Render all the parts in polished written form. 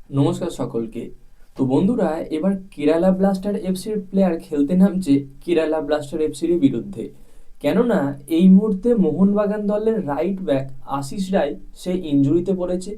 নমস্কার সকলকে। তো বন্ধুরা, এবার কেরালা ব্লাস্টার এফসির প্লেয়ার খেলতে নামছে কেরালা ব্লাস্টার এফসির বিরুদ্ধে। কেননা এই মুহূর্তে মোহনবাগান দলের রাইট ব্যাক আশিস রায় সে ইনজুরিতে পড়েছে,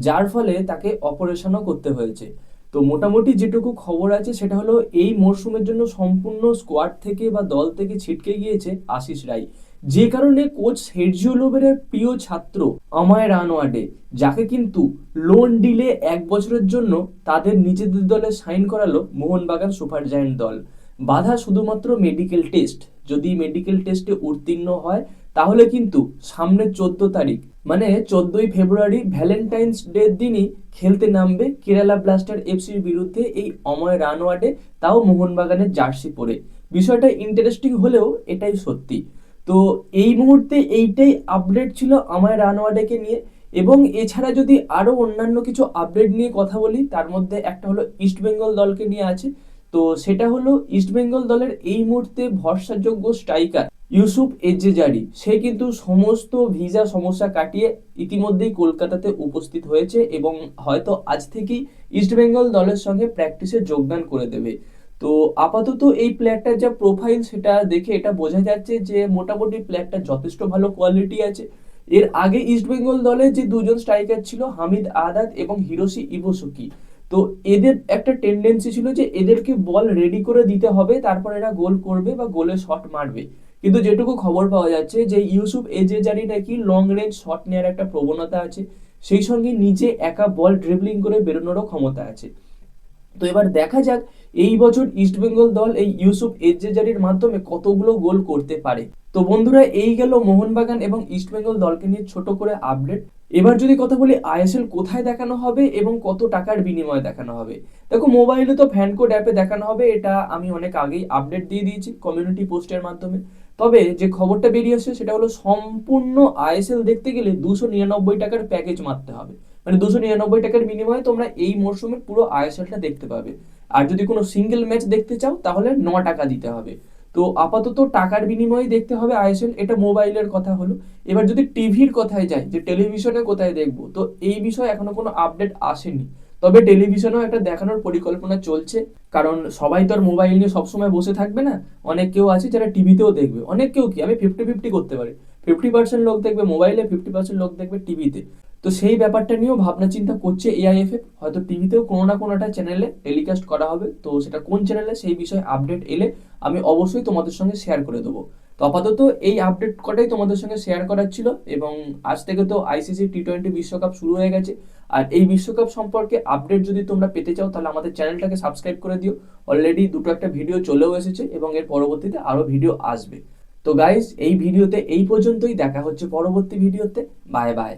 যার ফলে তাকে অপারেশনও করতে হয়েছে। তো মোটামুটি যেটুকু খবর আছে সেটা হলো এই মরশুমের জন্য সম্পূর্ণ স্কোয়াড থেকে বা দল থেকে ছিটকে গিয়েছে আশিস রায়। যে কারণে কোচ সের্জিও লোবেরের প্রিয় ছাত্র আমায় রানওয়াডে, যাকে কিন্তু লোন ডিলে 1 বছরের জন্য তাদের নিজেদের দলে সাইন করালো মোহনবাগান সুপার জায়ান্ট দল। বাধা শুধুমাত্র মেডিকেল টেস্ট। যদি মেডিকেল টেস্টে উত্তীর্ণ হয় তাহলে কিন্তু সামনে 14 তারিখ, মানে 14ই ফেব্রুয়ারি ভ্যালেন্টাইন্স ডের দিনই খেলতে নামবে কেরালা ব্লাস্টার এফসির বিরুদ্ধে এই অময় রানওয়াডে, তাও মোহনবাগানের জার্সি পরে। বিষয়টা ইন্টারেস্টিং হলেও এটাই সত্যি। তো এই মুহূর্তে এইটাই আপডেট ছিল আমার রানওয়াডেকে নিয়ে। এবং এছাড়া যদি আরো অন্যান্য কিছু আপডেট নিয়ে কথা বলি, তার মধ্যে একটা হলো ইস্টবেঙ্গল দলকে নিয়ে আছে। তো সেটা হলো ইস্টবেঙ্গল দলের এই মুহূর্তে ভরসাযোগ্য স্ট্রাইকার ইউসুফ এজ্জেজারি, সে কিন্তু সমস্ত ভিসা সমস্যা কাটিয়ে ইতিমধ্যেই কলকাতাতে উপস্থিত হয়েছে এবং হয়তো আজ থেকেই ইস্টবেঙ্গল দলের সঙ্গে প্র্যাকটিসে যোগদান করে দেবে। তো আপাতত এই প্লেয়ারটার যা প্রোফাইল সেটা দেখে এটা বোঝা যাচ্ছে যে মোটামুটি প্লেয়ারটা যথেষ্ট ভালো কোয়ালিটি আছে। এর আগে ইস্টবেঙ্গল দলে যে দুজন স্ট্রাইকার ছিল, হামিদ আদাদ এবং হিরোশি ইবোসুকি, তো এদের একটা টেন্ডেন্সি ছিল যে এদেরকে বল রেডি করে দিতে হবে, তারপর এরা গোল করবে বা গোলে শট মারবে। কিন্তু যেটুকু খবর পাওয়া যাচ্ছে যে ইউসুফ এজেজারি নাকি লং রেঞ্জ শট নেওয়ার একটা প্রবণতা আছে, সেই সঙ্গে নিজে একা বল ড্রিবলিং করে বেরোনোরও ক্ষমতা আছে। তো এবার দেখা যাক এই বছর ইস্টবেঙ্গল দল এই ইউসুফ এজ্জেজারির মাধ্যমে কতগুলো গোল করতে পারে। তো বন্ধুরা, এই গেল মোহনবাগান এবং ইস্টবেঙ্গল দলকে নিয়ে ছোট করে আপডেট। এবার যদি কথা বলি আইএসএল কোথায় দেখানো হবে এবং কত টাকার বিনিময়ে দেখানো হবে। দেখো, মোবাইলে তো ফ্যানকোড অ্যাপে দেখানো হবে, এটা আমি অনেক আগেই আপডেট দিয়ে দিয়েছি কমিউনিটি পোস্টের মাধ্যমে। তবে যে খবরটা বেরিয়ে আসছে সেটা হলো সম্পূর্ণ আইএসএল দেখতে গেলে 299 টাকার প্যাকেজ মারতে হবে। মানে 299 টাকার বিনিময়ে তোমরা এই মরশুমের পুরো আইএসএলটা দেখতে পাবে। আর যদি কোনো সিঙ্গেল ম্যাচ দেখতে চাও তাহলে 9 টাকা দিতে হবে। তো আপাতত টাকার বিনিময়ে দেখতে হবে আইএসএল, এটা মোবাইলের কথা হলো। এবার যদি টিভির কথায় যাই, যে টেলিভিশনে কোথায় দেখবো, তো এই বিষয়ে এখনো কোনো আপডেট আসেনি। তবে টেলিভিশনেও একটা দেখানোর পরিকল্পনা চলছে, কারণ সবাই তো আর মোবাইল নিয়ে সবসময় বসে থাকবে না। অনেক কেউ আছে যারা টিভিতেও দেখবে, অনেক কেউ কি আমি 50-50 করতে পারি, 50% লোক দেখবে মোবাইলে, 50% লোক দেখবে টিভিতে। তো সেই ব্যাপারটা নিয়েও ভাবনা চিন্তা করছে এআইএফএফ, হয়তো টিভিতেও কোনো না কোনো একটা চ্যানেলে টেলিকাস্ট করা হবে। তো সেটা কোন চ্যানেলে সেই বিষয়ে আপডেট এলে আমি অবশ্যই তোমাদের সঙ্গে শেয়ার করে দেবো। তো আপাতত এই আপডেট কটাই তোমাদের সঙ্গে শেয়ার করার ছিল। এবং আজ থেকে তো আইসিসি টি20 বিশ্বকাপ শুরু হয়ে গেছে। আর এই বিশ্বকাপ সম্পর্কে আপডেট যদি তোমরা পেতে চাও তাহলে আমাদের চ্যানেলটাকে সাবস্ক্রাইব করে দিও। অলরেডি দুটো একটা ভিডিও চলেও এসেছে এবং এর পরবর্তীতে আরো ভিডিও আসবে। তো গাইস, এই ভিডিওতে এই পর্যন্তই, দেখা হচ্ছে পরবর্তী ভিডিওতে। Bye bye.